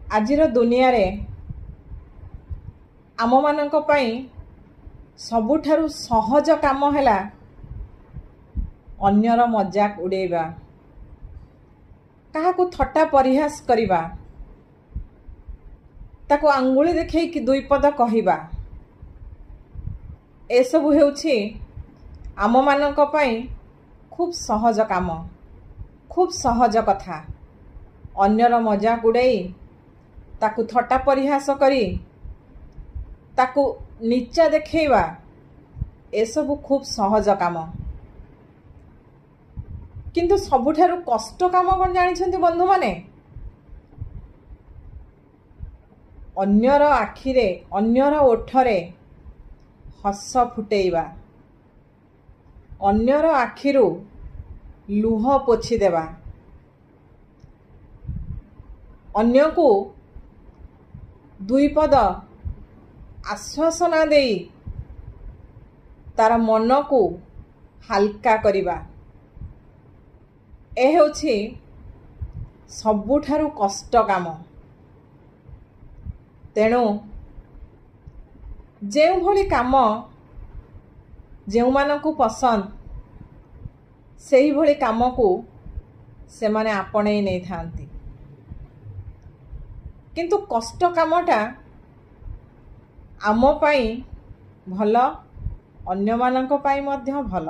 आजिर दुनिया रे आम मानक पई सबुठारु सहज काम हैला अन्यर मजाक उड़ेबा, काहाकू थट्टा परिहास करिबा, ताको आंगुली देखै कि दुई पद कहिबा। एसबु हेउछि आम मानक पई खूब सहज काम, खूब सहज कथा। अन्यर मजाक उड़ाई ताकू थट्टा परिहास करी ताकू नीचा देखैबा, एसबु खूब सहज काम। किंतु सबुठारु कष्ट काम कोन जानिछन्ति बंधु माने? अन्यर आखिरे अन्यर ओठरे हस फुटेइबा, अन्यर आखिरु लुह पोछि देबा, अन्य को दुई पद आश्वासना देई तार मन को हल्का करिबा, ए हेउछि सबुठारु कष्ट काम। तेणु जेउ भली काम जेउ मानकु पसंद सेही भली काम को से माने आपणे नै थांती, किंतु कष्ट कामटा आम पाई भल, अन्य मानक पाई मध्य भल।